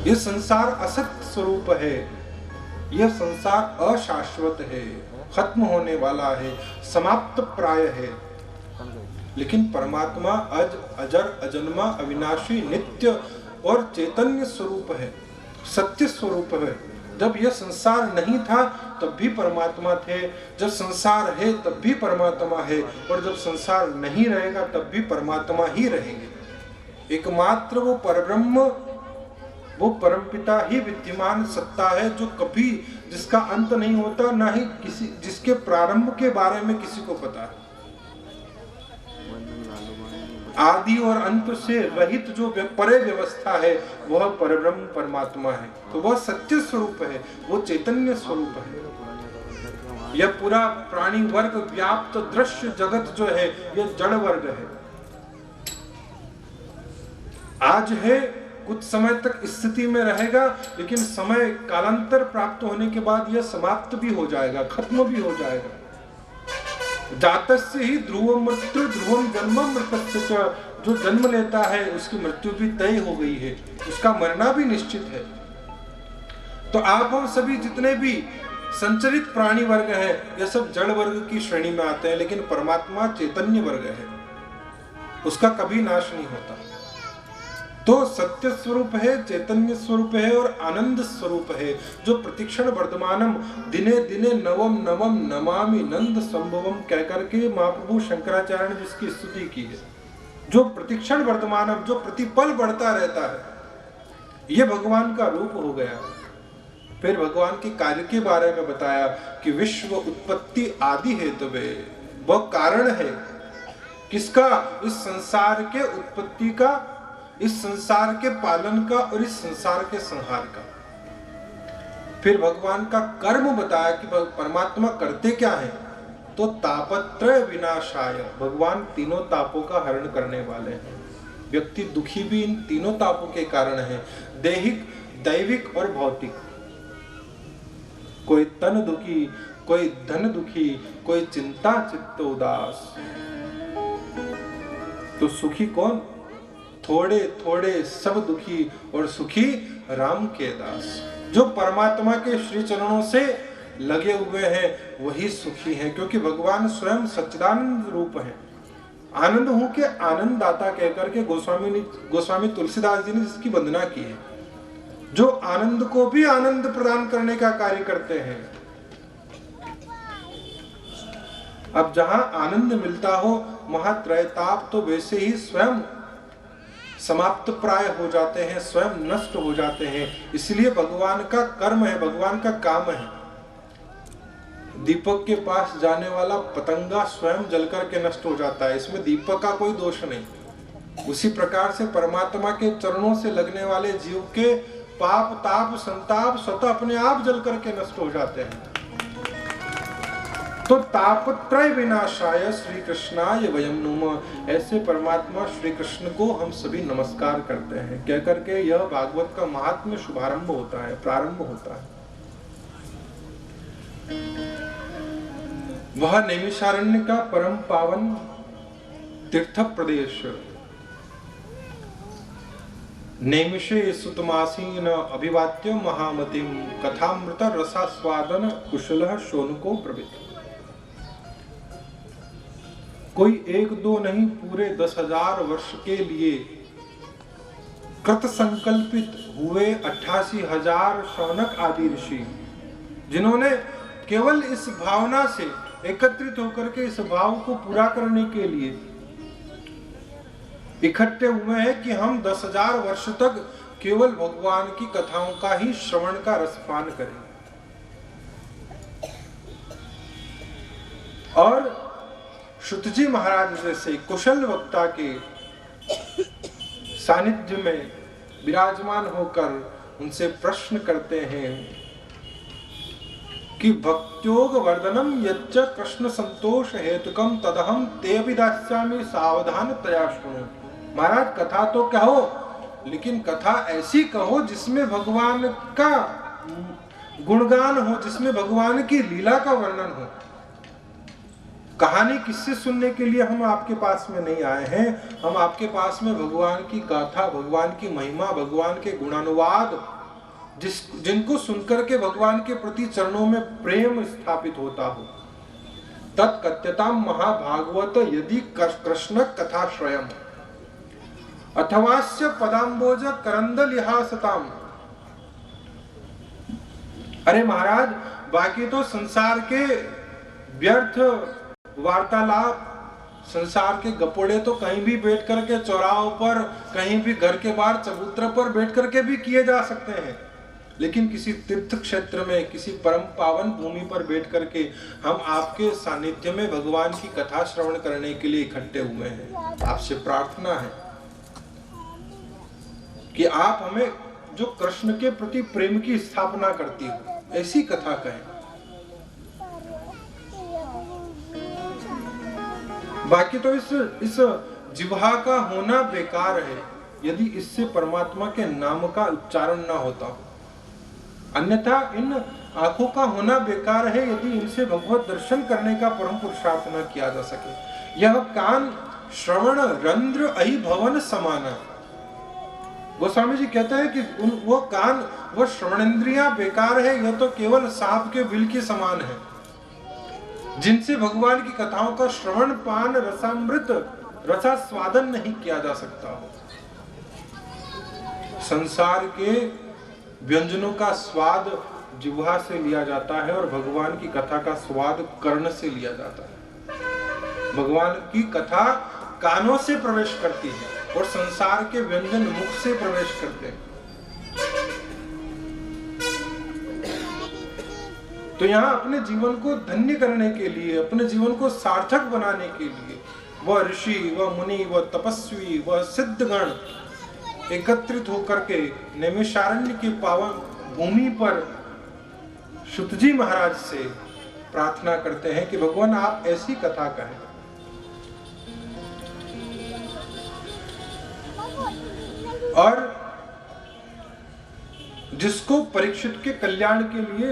ये संसार असत्य स्वरूप है। यह संसार अशाश्वत है, खत्म होने वाला है, समाप्त प्राय है। लेकिन परमात्मा अजर अजन्मा अविनाशी नित्य और चैतन्य स्वरूप है, सत्य स्वरूप है। जब यह संसार नहीं था तब भी परमात्मा थे, जब संसार है तब भी परमात्मा है, और जब संसार नहीं रहेगा तब भी परमात्मा ही रहेंगे। एकमात्र वो परब्रह्म, वो परमपिता ही विद्यमान सत्ता है, जो कभी, जिसका अंत नहीं होता, ना ही किसी, जिसके प्रारंभ के बारे में किसी को पता है। आदि और अंत से रहित जो परे व्यवस्था है, वह परब्रह्म परमात्मा है। तो वह सत्य स्वरूप है, वो चैतन्य स्वरूप है। यह पूरा प्राणी वर्ग व्याप्त दृश्य जगत जो है, यह जड़ वर्ग है। आज है, कुछ समय तक स्थिति में रहेगा, लेकिन समय कालांतर प्राप्त होने के बाद यह समाप्त भी हो जाएगा, खत्म भी हो जाएगा। जातस्य ही ध्रुवम मृत्यु ध्रुवम जन्मम मृतस्य च, जो जन्म लेता है उसकी मृत्यु भी तय हो गई है, उसका मरना भी निश्चित है। तो आप हम सभी जितने भी संचरित प्राणी वर्ग है, यह सब जड़ वर्ग की श्रेणी में आते हैं, लेकिन परमात्मा चैतन्य वर्ग है, उसका कभी नाश नहीं होता। तो सत्य स्वरूप है, चैतन्य स्वरूप है और आनंद स्वरूप है, जो प्रतिक्षण वर्तमानम दिने दिने नवम नवम नमामि नंद संभवम कहकर के महाप्रभु शंकराचार्य ने जिसकी स्तुति की है, जो प्रतिक्षण वर्तमानम, जो प्रतिपल बढ़ता रहता है, यह भगवान का रूप हो गया। फिर भगवान के कार्य के बारे में बताया कि विश्व उत्पत्ति आदि हेतुवे, वह कारण है किसका? इस संसार के उत्पत्ति का, इस संसार के पालन का और इस संसार के संहार का। फिर भगवान का कर्म बताया कि परमात्मा करते क्या है, तो तापत्रय विनाशाय, भगवान तीनों तापों का हरण करने वाले हैं। व्यक्ति दुखी भी इन तीनों तापों के कारण है, दैहिक, दैविक और भौतिक। कोई तन दुखी, कोई धन दुखी, कोई चिंता चित्त उदास। तो सुखी कौन? थोड़े थोड़े सब दुखी और सुखी राम के दास। जो परमात्मा के श्री चरणों से लगे हुए हैं वही सुखी हैं, क्योंकि भगवान स्वयं सच्चिदानंद रूप है। आनंद हूं के आनंद दाता कहकर के गोस्वामी तुलसीदास जी ने जिसकी वंदना की है, जो आनंद को भी आनंद प्रदान करने का कार्य करते हैं। अब जहां आनंद मिलता हो वहां त्रैताप तो वैसे ही स्वयं समाप्त प्राय हो जाते हैं, स्वयं नष्ट हो जाते हैं। इसलिए भगवान का कर्म है, भगवान का काम है। दीपक के पास जाने वाला पतंगा स्वयं जल करके नष्ट हो जाता है, इसमें दीपक का कोई दोष नहीं। उसी प्रकार से परमात्मा के चरणों से लगने वाले जीव के पाप ताप संताप स्वतः अपने आप जल करके नष्ट हो जाते हैं। तो तापत्रय विनाशाय श्री कृष्णाय वयं नुमः, ऐसे परमात्मा श्री कृष्ण को हम सभी नमस्कार करते हैं। कह करके यह भागवत का महात्म्य शुभारंभ होता है, प्रारंभ होता है। वह नैमिषारण्य का परम पावन तीर्थ प्रदेश, नैमिषे सुतमासीन अभिवाद्य महामतिम कथामृत रसास्वादन कुशलः शौनको ब्रवीत। कोई एक दो नहीं, पूरे 10,000 वर्ष के लिए कृत संकल्पित हुए 88,000 शौनक आदि ऋषि, जिन्होंने केवल इस भावना से एकत्रित होकर के इस भाव को पूरा करने के लिए इकट्ठे हुए हैं कि हम 10,000 वर्ष तक केवल भगवान की कथाओं का ही श्रवण का रसपान करें। और श्रुतजी महाराज जैसे कुशल वक्ता के सानिध्य में विराजमान होकर उनसे प्रश्न करते हैं कि भक्त्योग वर्धनम यच्च कृष्ण संतोष हेतुकम तदहम ते विदास्यामि सावधान तया शृणु। महाराज कथा तो कहो, लेकिन कथा ऐसी कहो जिसमें भगवान का गुणगान हो, जिसमें भगवान की लीला का वर्णन हो। कहानी किससे सुनने के लिए हम आपके पास में नहीं आए हैं, हम आपके पास में भगवान की गाथा, भगवान की महिमा, भगवान के गुणानुवाद, जिनको सुनकर के भगवान के प्रति चरणों में प्रेम स्थापित होता हो। तत्कथ्यताम महाभागवत यदि कृष्ण कथा श्रयम अथवास्य पदाम्बोज करंदलिहासताम। अरे महाराज, बाकी तो संसार के व्यर्थ वार्तालाप, संसार के गपोड़े तो कहीं भी बैठ करके चौराहों पर, कहीं भी घर के बाहर चबूतरे पर बैठ करके भी किए जा सकते हैं, लेकिन किसी तीर्थ क्षेत्र में, किसी परम पावन भूमि पर बैठ करके हम आपके सानिध्य में भगवान की कथा श्रवण करने के लिए इकट्ठे हुए हैं। आपसे प्रार्थना है कि आप हमें जो कृष्ण के प्रति प्रेम की स्थापना करती हो ऐसी कथा कहें। बाकी तो इस जिह्वा का होना बेकार है यदि इससे परमात्मा के नाम का उच्चारण ना होता हो। अन्यथा इन आंखों का होना बेकार है यदि इनसे भगवत दर्शन करने का परम पुरुषार्थ न किया जा सके। यह कान श्रवण रंध्र अहि भवन समाना। गोस्वामी जी कहते हैं कि वो कान, वो श्रवणेंद्रियां बेकार है, यह तो केवल सांप के बिल के समान है, जिनसे भगवान की कथाओं का श्रवण पान रसामृत रसास्वादन नहीं किया जा सकता हो। संसार के व्यंजनों का स्वाद जिह्वा से लिया जाता है और भगवान की कथा का स्वाद कर्ण से लिया जाता है। भगवान की कथा कानों से प्रवेश करती है और संसार के व्यंजन मुख से प्रवेश करते हैं। तो यहाँ अपने जीवन को धन्य करने के लिए, अपने जीवन को सार्थक बनाने के लिए वह ऋषि, वह मुनि, वह तपस्वी, वह सिद्धगण एकत्रित होकर के नैमिषारण्य की पावन भूमि पर शुतजी महाराज से प्रार्थना करते हैं कि भगवान आप ऐसी कथा कहें। और जिसको परीक्षित के कल्याण के लिए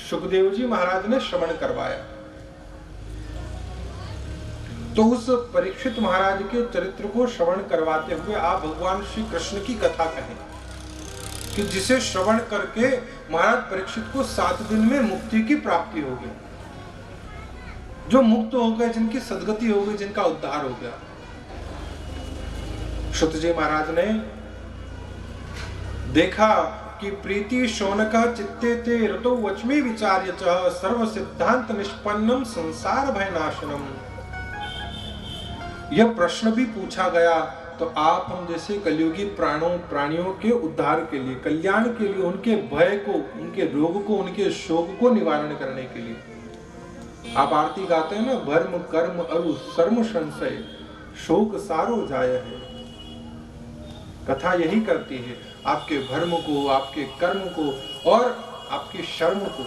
सुखदेव जी महाराज ने श्रवण करवाया, तो उस परीक्षित महाराज के चरित्र को श्रवण करवाते हुए आप भगवान श्री कृष्ण की कथा कहें कि जिसे श्रवण करके महाराज परीक्षित को 7 दिन में मुक्ति की प्राप्ति होगी। जो मुक्त हो गए, जिनकी सद्गति हो गई, जिनका उद्धार हो गया। शुतजी महाराज ने देखा कि प्रीति शौनकः चित्ते ते रतो वचमे विचार्य च सर्व सिद्धांत निष्पन्नम संसार भय नाशनम। यह प्रश्न भी पूछा गया तो आप हम जैसे कलयुगी प्राणियों के उद्धार के लिए, कल्याण के लिए, उनके भय को, उनके रोग को, उनके शोक को निवारण करने के लिए आप आरती गाते हैं ना, भर्म कर्म अरु सर्म संशय शोक सारो जाय है। कथा यही करती है, आपके भर्म को, आपके कर्म को और आपके शर्म को।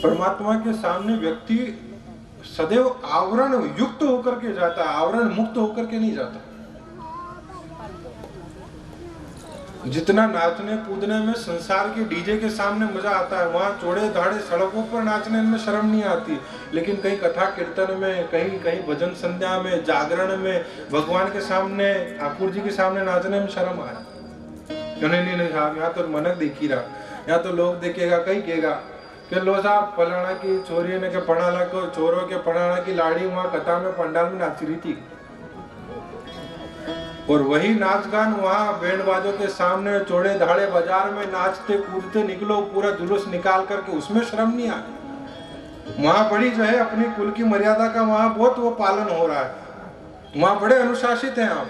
परमात्मा के सामने व्यक्ति सदैव आवरण युक्त होकर के जाता है, आवरण मुक्त होकर के नहीं जाता। जितना नाचने कूदने में संसार के डीजे के सामने मजा आता है, वहां चौड़े धाड़े सड़कों पर नाचने में शर्म नहीं आती, लेकिन कहीं कथा कीर्तन में, कहीं कहीं भजन संध्या में, जागरण में, भगवान के सामने, ठाकुर जी के सामने नाचने में शर्म आए। नहीं साहब, यहाँ तो मनक देखी रहा, यहाँ तो लोग देखेगा, कहीं कहेगा कि लो साहब फलाना की छोरी ने के पढ़ाना को चोरों के पढ़ाना की लाड़ी वहां कथा में पंडाल में नाच रही थी, और वही नाच गान वहां बैंड बाजों के सामने चौड़े धाड़े बाजार में नाचते कूदते निकलो, पूरा जुलूस निकाल करके, उसमें शर्म नहीं आती। वहां बड़ी जो है अपनी कुल की मर्यादा का वहां बहुत वो पालन हो रहा है, वहां बड़े अनुशासित हैं आप,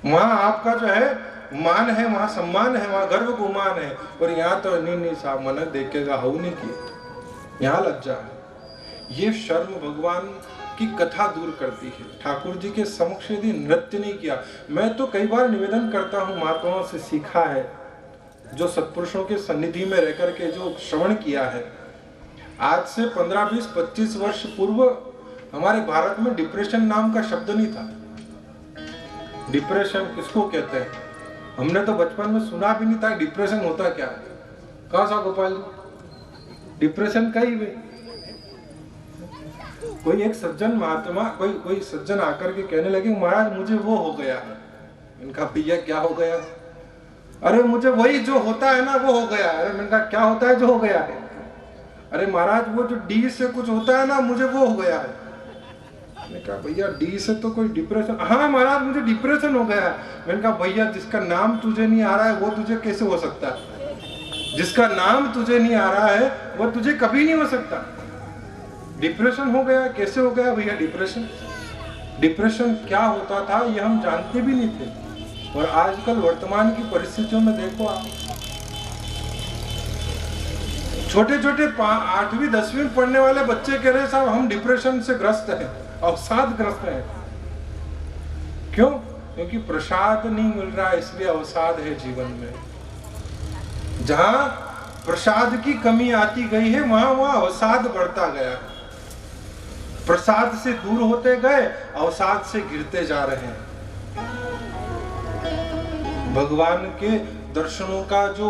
वहां आपका जो है मान है, वहां सम्मान है, वहां गर्व गुमान है। और यहाँ तो नहीं साहब मन देखेगा, हो नहीं किया, यहाँ लज्जा है। ये शर्म भगवान की कथा दूर करती है। ठाकुर जी के समक्ष यदि नृत्य नहीं किया, मैं तो कई बार निवेदन करता हूँ, महात्माओं से सीखा है, जो सत्पुरुषों के सन्निधि में रह करके जो श्रवण किया है, आज से 15, 20, 25 वर्ष पूर्व हमारे भारत में डिप्रेशन नाम का शब्द नहीं था। डिप्रेशन किसको कहते हैं, हमने तो बचपन में सुना भी नहीं था डिप्रेशन होता क्या। कहा सा गोपाल जी, डिप्रेशन कहीं भी कोई एक सज्जन महात्मा, कोई सज्जन आकर के कहने लगे, महाराज मुझे वो हो गया है। इनका भैया क्या हो गया? अरे मुझे वही जो होता है ना वो हो गया। अरे मैंने कहा क्या होता है जो हो गया है? अरे महाराज वो जो डी से कुछ होता है ना, मुझे वो हो गया है। मैंने कहा भैया डी से तो कोई डिप्रेशन, हाँ महाराज मुझे डिप्रेशन हो गया है। मैंने कहा भैया जिसका नाम तुझे नहीं आ रहा है वो तुझे कैसे हो सकता है? जिसका नाम तुझे नहीं आ रहा है वो तुझे कभी नहीं हो सकता। डिप्रेशन हो गया, कैसे हो गया भैया डिप्रेशन? डिप्रेशन क्या होता था ये हम जानते भी नहीं थे। और आजकल वर्तमान की परिस्थितियों में देखो आप, छोटे छोटे 8वीं 10वीं में पढ़ने वाले बच्चे कह रहे साहब हम डिप्रेशन से ग्रस्त हैं, अवसाद ग्रस्त हैं। क्यों? क्योंकि प्रसाद नहीं मिल रहा, इसलिए अवसाद है जीवन में। जहां प्रसाद की कमी आती गई है वहां अवसाद बढ़ता गया। प्रसाद से दूर होते गए, अवसाद से गिरते जा रहे हैं। भगवान के दर्शनों का जो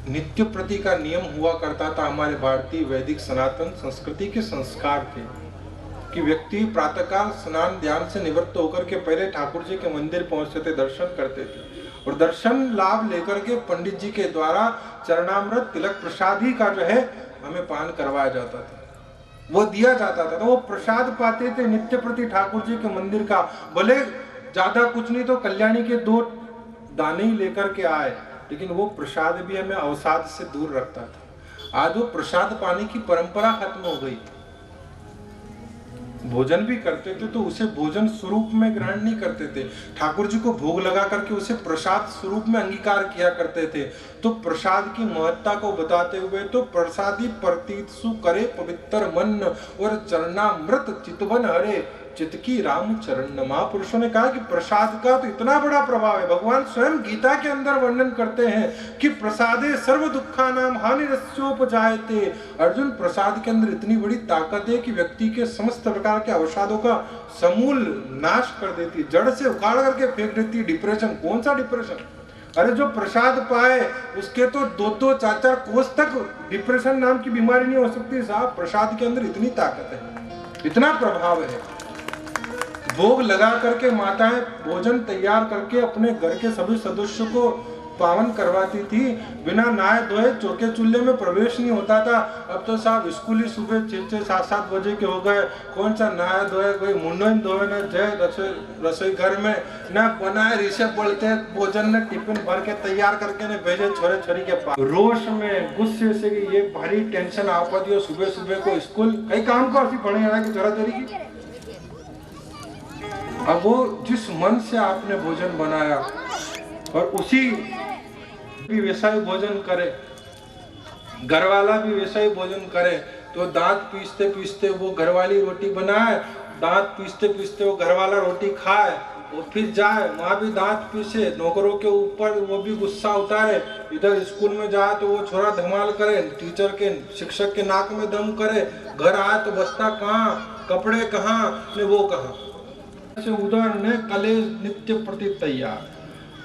नित्य प्रति का नियम हुआ करता था, हमारे भारतीय वैदिक सनातन संस्कृति के संस्कार थे कि व्यक्ति प्रातःकाल स्नान ध्यान से निवृत्त होकर के पहले ठाकुर जी के मंदिर पहुंचते थे, दर्शन करते थे, और दर्शन लाभ लेकर के पंडित जी के द्वारा चरणामृत तिलक प्रसादी का जो है हमें पान करवाया जाता था, वो दिया जाता था। तो वो प्रसाद पाते थे नित्य प्रति ठाकुर जी के मंदिर का, भले ज्यादा कुछ नहीं तो कल्याणी के 2 दाने ही लेकर के आए, लेकिन वो प्रसाद भी हमें अवसाद से दूर रखता था। आज वो प्रसाद पाने की परंपरा खत्म हो गई। भोजन भी करते थे तो उसे भोजन स्वरूप में ग्रहण नहीं करते थे, ठाकुर जी को भोग लगा करके उसे प्रसाद स्वरूप में अंगीकार किया करते थे। तो प्रसाद की महत्ता को बताते हुए तो प्रसादी प्रतीत सु करे पवित्र मन और चरणामृत चितवन हरे चित की राम चरण। महापुरुषों ने कहा कि प्रसाद का तो इतना बड़ा प्रभाव है। भगवान स्वयं गीता के अंदर वर्णन करते हैं कि प्रसादे सर्व दुखानाम हानिरस्योपजायते। अर्जुन, प्रसाद के अंदर इतनी बड़ी ताकत है कि व्यक्ति के समस्त प्रकार के अवसादों का समूल नाश कर देती, जड़ से उखाड़ करके फेंक देती। डिप्रेशन, कौन सा डिप्रेशन? अरे जो प्रसाद पाए उसके तो 2-2, 4-4 कोस तक डिप्रेशन नाम की बीमारी नहीं हो सकती साहब। प्रसाद के अंदर इतनी ताकत है, इतना प्रभाव है। भोग लगा करके माताएं भोजन तैयार करके अपने घर के सभी सदस्यों को पावन करवाती थी, बिना नहाए धोए चौके चूल्हे में प्रवेश नहीं होता था। अब तो साहब स्कूल ही सुबह 6-6, 7-7 बजे के हो गए, कौन सा नहाए धोए, कोई मुंडो धोए न जय रसोई घर में न बनाए ऋषभ बोलते भोजन ने टिफिन भर के तैयार करके ने भेजे छोरे छोरी के पास। रोष में गुस्से से ये भारी टेंशन आपत्ति सुबह सुबह को स्कूल कई काम को ऐसी पढ़े की जरूरत है। अब वो जिस मन से आपने भोजन बनाया और उसी भी वैसा ही भोजन करे, घर वाला भी वैसा ही भोजन करे, तो दांत पीसते पीसते वो घर वाली रोटी बनाए, दांत पीसते पीसते वो घर वाला रोटी खाए, वो फिर जाए वहां भी दांत पीसे, नौकरों के ऊपर वो भी गुस्सा उतारे, इधर स्कूल में जाए तो वो छोरा धमाल करे, टीचर के शिक्षक के नाक में दम करे, घर आए तो बस्ता कहाँ, कपड़े कहाँ, ने वो कहाँ। ऐसे उदाहरण ने कलेश नित्य प्रति तैयार।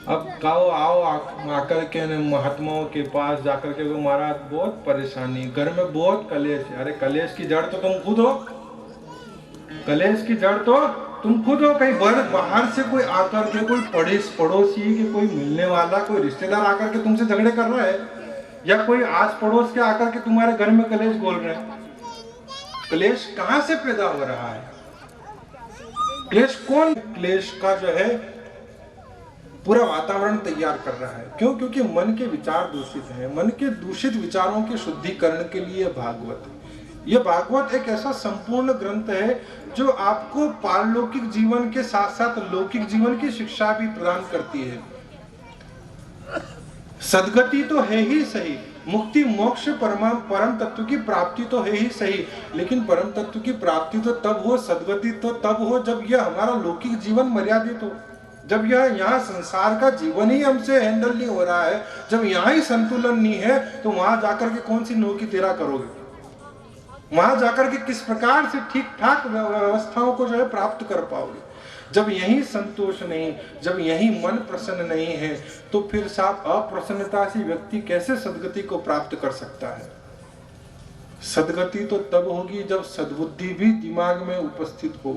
अब गाओ आओ आकर के महात्माओं के पास जाकर के वो महाराज बहुत परेशानी, घर में बहुत कलेश है। अरे कलेश की जड़ तो तुम खुद हो, कलेश की जड़ तो तुम खुद हो। कहीं बाहर से कोई आकर के, कोई पड़ोसी के, कोई मिलने वाला, कोई रिश्तेदार आकर के तुमसे झगड़े कर रहा है, या कोई आस पड़ोस के आकर के तुम्हारे घर में कलेश बोल रहे हैं। क्लेश कहां से पैदा हो रहा है? क्लेश कौन क्लेश का जो है पूरा वातावरण तैयार कर रहा है? क्यों? क्योंकि मन के विचार दूषित हैं। मन के दूषित विचारों के शुद्धिकरण के लिए भागवत है। यह भागवत एक ऐसा संपूर्ण ग्रंथ है जो आपको पारलौकिक जीवन के साथ साथ लौकिक जीवन की शिक्षा भी प्रदान करती है। सद्गति तो है ही सही, मुक्ति मोक्ष परम तत्व की प्राप्ति तो है ही सही, लेकिन परम तत्व की प्राप्ति तो तब हो, सद्गति तो तब हो जब यह हमारा लौकिक जीवन मर्यादित हो, जब यह यहाँ संसार का जीवन ही हमसे हैंडल नहीं हो रहा है, जब यहाँ ही संतुलन नहीं है, तो वहां जाकर के कौन सी नौकी तेरा करोगे? वहां जाकर के किस प्रकार से ठीक ठाक व्यवस्थाओं को जो है प्राप्त कर पाओगे? जब यही संतोष नहीं, जब यही मन प्रसन्न नहीं है, तो फिर साफ अप्रसन्नता से व्यक्ति कैसे सद्गति को प्राप्त कर सकता है? सद्गति तो तब होगी जब सद्बुद्धि भी दिमाग में उपस्थित हो,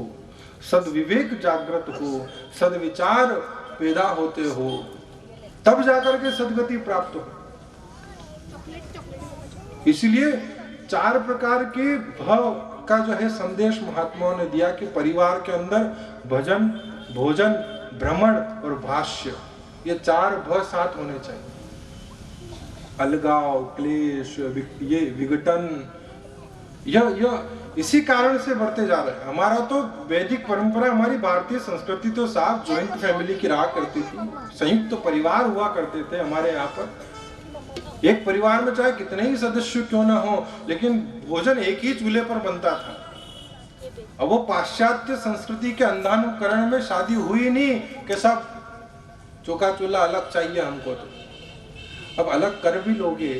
सद्विवेक जागृत हो, सद्विचार पैदा होते हो, तब जाकर के सद्गति प्राप्त हो। इसलिए 4 प्रकार के भव का जो है संदेश महात्माओं ने दिया कि परिवार के अंदर भजन, भोजन, भ्रमण और भाष्य, ये 4 भ साथ होने चाहिए। अलगाव, क्लेश, ये विघटन, यह इसी कारण से बढ़ते जा रहे हैं। हमारा तो वैदिक परंपरा, हमारी भारतीय संस्कृति तो साफ ज्वाइंट फैमिली की राह करती थी, संयुक्त तो परिवार हुआ करते थे हमारे यहाँ पर। एक परिवार में चाहे कितने ही सदस्य क्यों ना हो, लेकिन भोजन एक ही चूल्हे पर बनता था। अब वो पाश्चात्य संस्कृति के अंधानुकरण में शादी हुई नहीं कि सब चौका चूल्हा अलग चाहिए हमको। तो अब अलग कर भी लोगे,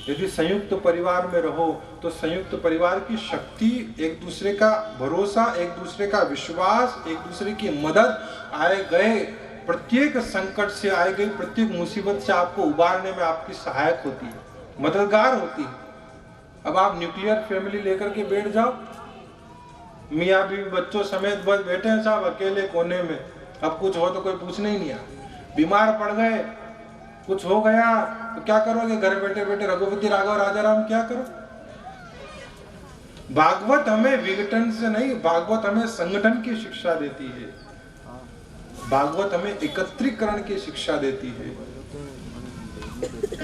यदि संयुक्त परिवार में रहो तो संयुक्त परिवार की शक्ति, एक दूसरे का भरोसा, एक दूसरे का विश्वास, एक दूसरे की मदद, आए गए प्रत्येक संकट से, आए गई प्रत्येक मुसीबत से आपको उबारने में आपकी सहायक होती है, मददगार होती है। अब आप न्यूक्लियर फैमिली लेकर के बैठ जाओ, मियाँ बीवी बच्चों समेत बस बैठे हैं साहब अकेले कोने में, अब कुछ हो तो कोई पूछने ही नहीं आया। बीमार पड़ गए, कुछ हो गया तो क्या करोगे? घर बैठे बैठे रघुपति राघव राजा राम क्या करो? भागवत हमें विघटन से नहीं, भागवत हमें संगठन की शिक्षा देती है, भागवत हमें एकत्रीकरण की शिक्षा देती है।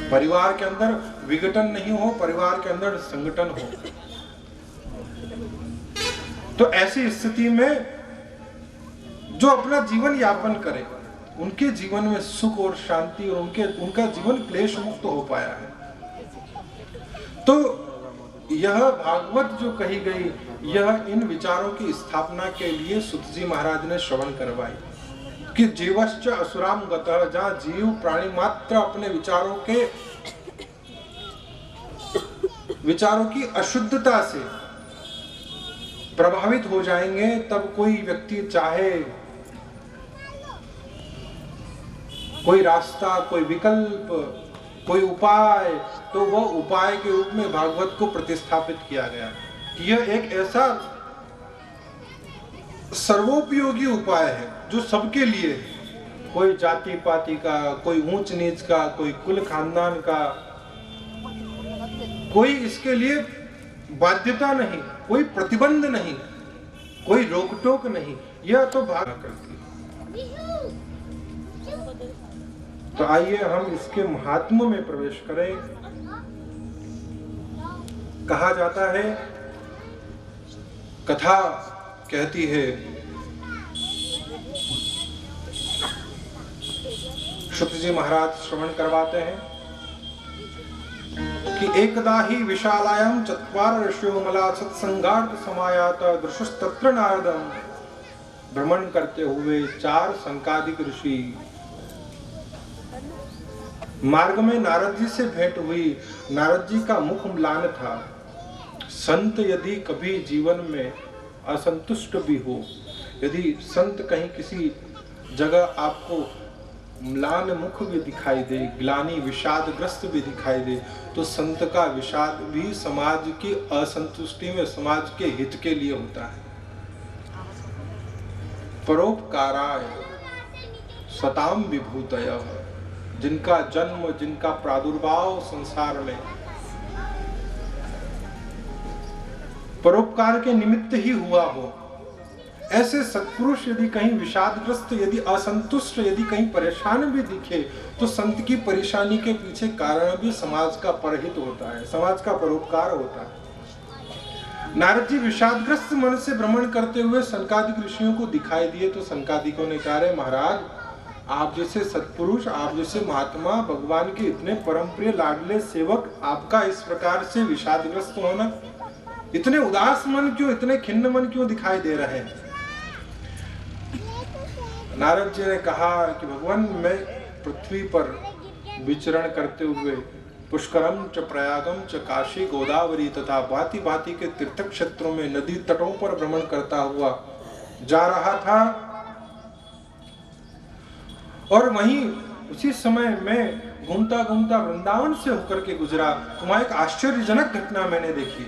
परिवार के अंदर विघटन नहीं हो, परिवार के अंदर संगठन हो। तो ऐसी स्थिति में जो अपना जीवन यापन करे, उनके जीवन में सुख और शांति और उनका जीवन क्लेश मुक्त हो पाया है। तो यह भागवत जो कही गई, यह इन विचारों की स्थापना के लिए सुत जी महाराज ने श्रवण करवाई कि जीवश्च असुराम गतः, जहां जीव प्राणी मात्र अपने विचारों की अशुद्धता से प्रभावित हो जाएंगे, तब कोई व्यक्ति चाहे कोई रास्ता, कोई विकल्प, कोई उपाय, तो वो उपाय के रूप में भागवत को प्रतिस्थापित किया गया। यह एक ऐसा सर्वोपयोगी उपाय है जो सबके लिए है। कोई जाति पाति का, कोई ऊंच नीच का, कोई कुल खानदान का, कोई इसके लिए बाध्यता नहीं, कोई प्रतिबंध नहीं, कोई रोक टोक नहीं, यह तो भाग करती है। तो आइए हम इसके महात्म्य में प्रवेश करें। कहा जाता है, कथा कहती है शुक जी महाराज श्रवण करवाते हैं कि एकदा ही विशालायाम चत्वार ऋषियो मला सत्संगार्थ समायात दृशस्तत्र नारदम। भ्रमण करते हुए 4 संकादिक ऋषि, मार्ग में नारद जी से भेंट हुई। नारद जी का मुख म्लान था। संत यदि कभी जीवन में असंतुष्ट भी हो, यदि संत कहीं किसी जगह आपको म्लान मुख भी दिखाई दे, ग्लानि विषादग्रस्त भी दिखाई दे, तो संत का विषाद भी समाज की असंतुष्टि में, समाज के हित के लिए होता है। परोपकाराय सताम विभूतयः, जिनका जन्म, जिनका प्रादुर्भाव संसार में परोपकार के निमित्त ही हुआ हो, ऐसे सत्पुरुष यदि कहीं विषादग्रस्त, यदि असंतुष्ट, यदि कहीं परेशान भी दिखे, तो संत की परेशानी के पीछे कारण भी समाज का परहित होता है, समाज का परोपकार होता है। नारद जी विषादग्रस्त मन से भ्रमण करते हुए संकादिक ऋषियों को दिखाई दिए, तो संकादिकों ने कहा, महाराज आप जैसे सत्पुरुष, आप जैसे महात्मा, भगवान के इतने परम प्रिय लाडले सेवक, आपका इस प्रकार से विषादग्रस्त होना, इतने उदास मन क्यों, इतने खिन्न मन क्यों दिखाई दे रहे हैं? नारद जी ने कहा कि भगवान, मैं पृथ्वी पर विचरण करते हुए पुष्करम च प्रयागम च काशी गोदावरी तथा भांति भांति के तीर्थ क्षेत्रों में नदी तटों पर भ्रमण करता हुआ जा रहा था, और वहीं उसी समय मैं घूमता घूमता वृंदावन से होकर के गुजरा, तो वहां एक आश्चर्यजनक घटना मैंने देखी।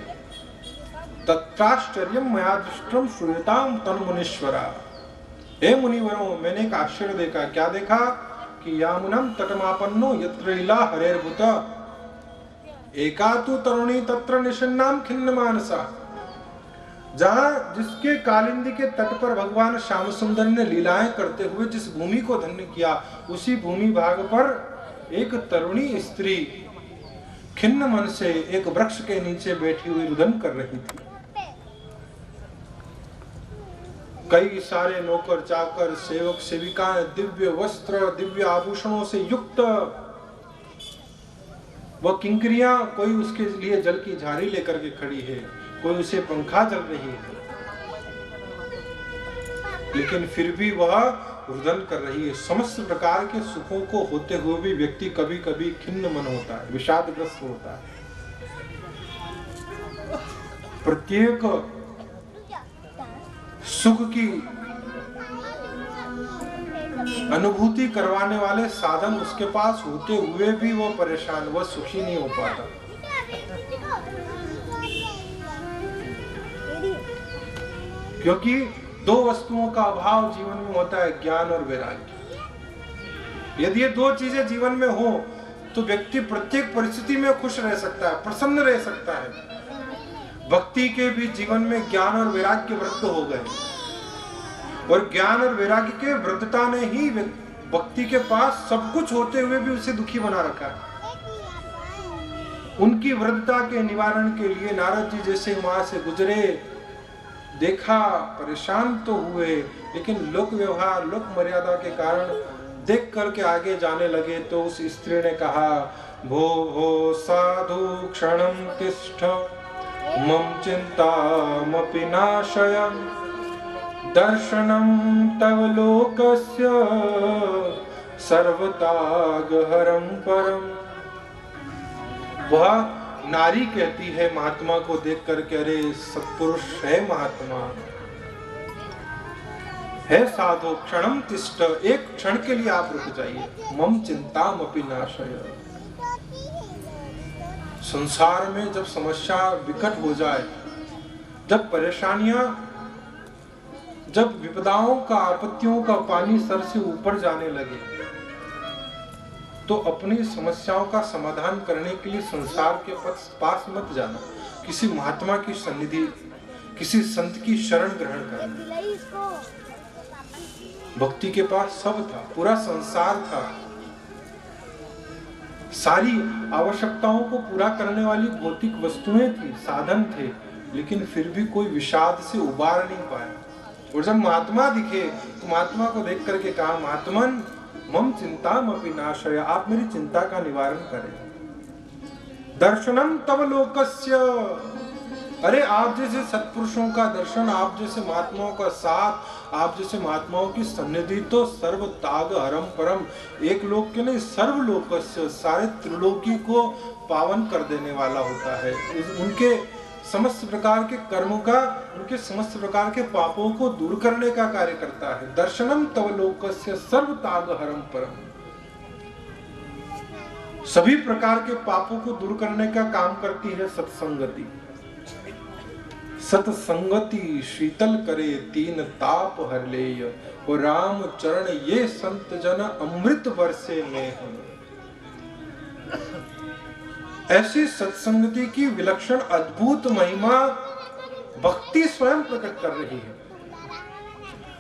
तत्राश्चर्यम मया दृष्टम श्रूयताम तन्मुनीश्वरा। हे मुनिवरों, मैंने एक आश्चर्य देखा। क्या देखा? कि यामुनम तटमापन्नो यत्र लीला हरेर्भूत एका तु तरुणी तत्र निषन्नाम खिन्न मानसा। जहां जिसके कालिंदी के तट पर भगवान श्याम सुंदर ने लीलाएं करते हुए जिस भूमि को धन्य किया, उसी भूमि भाग पर एक तरुणी स्त्री खिन्न मन से एक वृक्ष के नीचे बैठी हुई रुदन कर रही थी। कई सारे नौकर चाकर, सेवक सेविकाएं दिव्य वस्त्र, दिव्य आभूषणों से युक्त, वह किंकरियां, कोई उसके लिए जल की झाड़ी लेकर के खड़ी है, कोई उसे पंखा चल रही है, लेकिन फिर भी वह रुदन कर रही है। समस्त प्रकार के सुखों को होते हुए भी व्यक्ति कभी कभी खिन्न मन होता है, विषादग्रस्त होता है। प्रत्येक सुख की अनुभूति करवाने वाले साधन उसके पास होते हुए भी वह परेशान, वह सुखी नहीं हो पाता। क्योंकि 2 वस्तुओं का अभाव जीवन में होता है, ज्ञान और वैराग्य। यदि ये 2 चीजें जीवन में हो तो व्यक्ति प्रत्येक परिस्थिति में खुश रह सकता है, प्रसन्न रह सकता है। भक्ति के भी जीवन में ज्ञान और वैराग्य वृद्ध हो गए, और ज्ञान और वैराग्य के वृद्धता ने ही भक्ति के पास सब कुछ होते हुए भी उसे दुखी बना रखा है। उनकी वृद्धता के निवारण के लिए नारद जी जैसे वहां से गुजरे, देखा, परेशान तो हुए, लेकिन लोक व्यवहार, लोक मर्यादा के कारण देख करके आगे जाने लगे। तो उस स्त्री ने कहा, भो हो साधु क्षणम तिष्ठ मम चिंतामपि नाशय दर्शनम तव लोकस्य सर्वतागहरम परम। वह नारी कहती है महात्मा को देख करके, अरे सत्पुरुष है महात्मा, है साधु क्षणम तिष्ठ, एक क्षण के लिए आप रुक जाइए। मम चिंतामपि नाशय। संसार में जब समस्या विकट हो जाए, जब परेशानियां, जब विपदाओं का, आपत्तियों का पानी सर से ऊपर जाने लगे, तो अपनी समस्याओं का समाधान करने के लिए संसार के पास मत जाना, किसी महात्मा की सन्निधि, किसी संत की शरण ग्रहण करना। भक्ति के पास सब था, पूरा संसार था, सारी आवश्यकताओं को पूरा करने वाली भौतिक वस्तुएं थी, साधन थे, लेकिन फिर भी कोई विषाद से उबार नहीं पाया। और जब महात्मा दिखे तो महात्मा को देख करके कहा, महात्मन मम चिंतामपि नाशय, आप मेरी चिंता का निवारण करें। दर्शनम तव लोकस्य, अरे आप जैसे सत्पुरुषों का दर्शन, आप जैसे महात्माओं का साथ, आप जैसे महात्माओं की सन्निधि तो सर्व ताग हरम परम, एक लोक के नहीं सर्व लोकस्य, सारे त्रिलोकी को पावन कर देने वाला होता है। उनके समस्त प्रकार के कर्मों का, उनके समस्त प्रकार के पापों को दूर करने का कार्य करता है। दर्शनम तव लोकस्य सर्व ताग हरम परम, सभी प्रकार के पापों को दूर करने का काम करती है सत्संगति। सत्संगति शीतल करे तीन ताप हर लेय, और राम चरण ये संत जन अमृत वर्षे में हम। ऐसी सत्संगति की विलक्षण अद्भुत महिमा भक्ति स्वयं प्रकट कर रही है,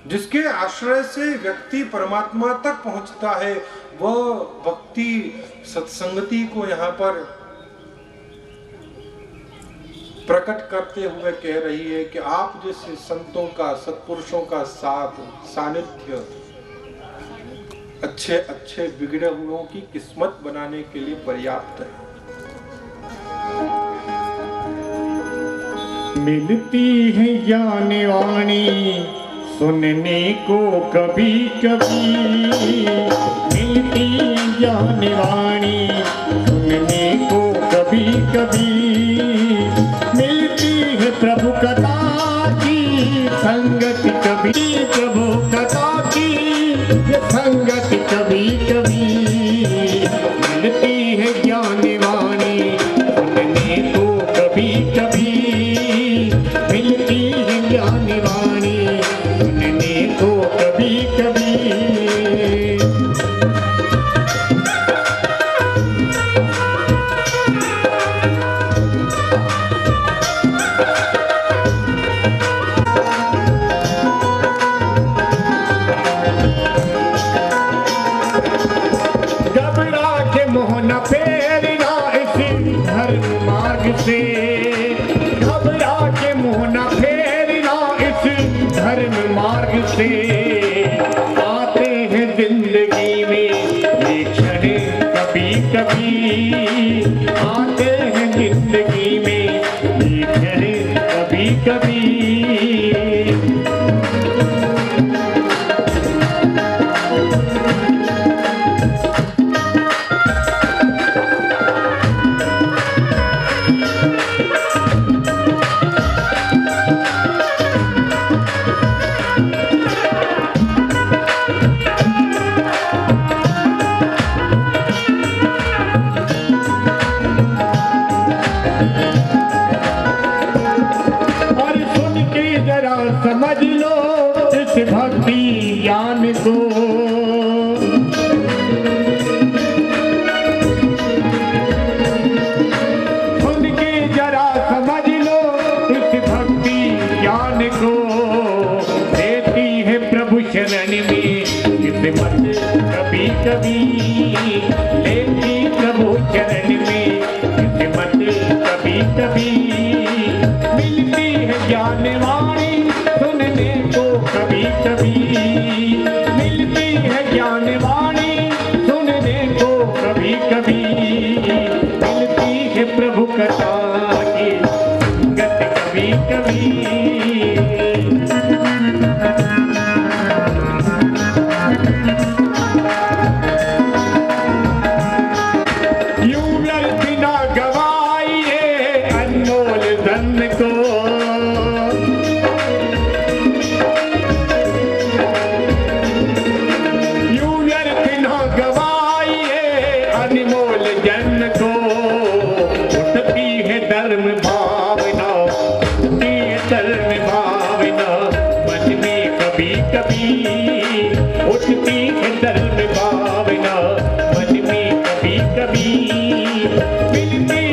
जिसके आश्रय से व्यक्ति परमात्मा तक पहुंचता है। वह भक्ति सत्संगति को यहाँ पर प्रकट करते हुए कह रही है कि आप जैसे संतों का, सत्पुरुषों का साथ, सानिध्य अच्छे अच्छे बिगड़े हुओं की किस्मत बनाने के लिए पर्याप्त है। मिलती है ज्ञान वाणी सुनने को कभी कभी, मिलती है ज्ञान वाणी सुनने को कभी कभी, मिलती है प्रभु कथा की संगत कभी, प्रभु कथा की संगत कभी कभी, मिलती है ज्ञान वाणी सुनने को कभी कभी, मिलती है ज्ञान वाणी सुनने को कभी कभी। घबरा के मोह न फेरना इस धर्म मार्ग से, घबरा के मोह न फेरना इस धर्म मार्ग से, आते हैं जिंदगी में ये क्षण कभी कभी, आते हैं जिंदगी में ये क्षण कभी कभी। समझ लो इस भक्ति ज्ञान को, सुन के जरा समझ लो इस भक्ति ज्ञान को, देती है प्रभु शरण में किस्मत कभी कभी, लेती प्रभु शरण में किस्मत कभी कभी, मिलती है ज्ञान वाणी सुनने को कभी कभी, मिलती है ज्ञान वाणी सुनने को कभी कभी, मिलती है प्रभु कथा की संगत कभी कभी। यूं व्यर्थ ना गवाइए अनमोल धन को, अनमोल जन को, उठती है धर्म भावना, उठती है धर्म भावना मन में कभी कभी, उठती है धर्म भावना मन में कभी कभी, मिलती